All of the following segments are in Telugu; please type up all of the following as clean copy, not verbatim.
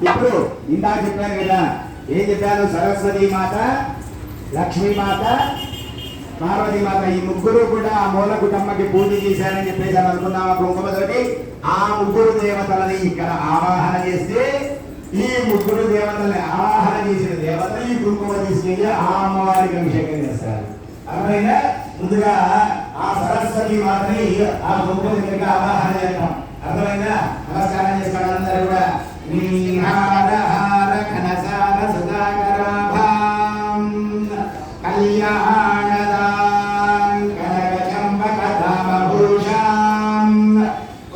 ఇప్పుడు ఇందాక చెప్పాను కదా, ఏం చెప్పాను? సరస్వతి మాత, లక్ష్మీ మాత, పార్వతీ మాత ఈ ముగ్గురు కూడా ఆ మూల కుటుంబకి పూజ చేశారని చెప్పేసి అని అనుకున్నాం. ఆ కుంకుమతోటి ఆ ముగ్గురు దేవతలని ఇక్కడ ఆవాహన చేస్తే, ఈ ముగ్గురు దేవతలని ఆవాహన చేసిన దేవతలు ఈ కుంకుమ తీసుకెళ్ళి ఆ అమ్మవారికి అభిషేకం చేస్తారు. అర్థమైనా? ముందుగా ఆ సరస్వతి మాతని ఆ కుంకుమ దగ్గరికి ఆవాహన చేస్తాం. అర్థమైనా? నమస్కారం చేసుకోవడం అందరూ కూడా. కనసార సుధాకరాభాం కళ్యాణదాం కనకచంబకధామభూషాం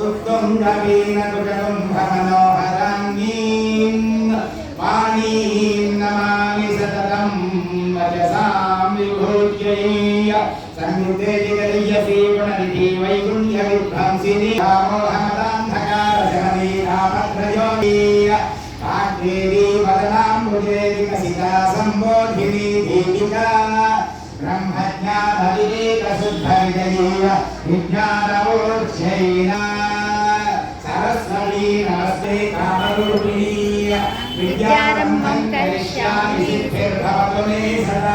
ఉత్తుంగవీనకుటుంబమనోహరాంగీం వాణీం నమామి సతతం వచసాం విభూత్యై సంయుతే జగదీయసీ గుణనిధి వైగుణ్య విభ్రంసిని రామోహమదాంధకారశమనీ రామద్రయోగి దేవి వదనాంబుజే వికసితా సంబోధిని దీపికా బ్రహ్మజ్ఞాన వివేక శుద్ధ విజయ విజ్ఞానమూర్ఛైన సరస్వతీ నమస్తే కామరూపిణి విద్యారంభం కరిష్యామి సిద్ధిర్భవతు మే సదా.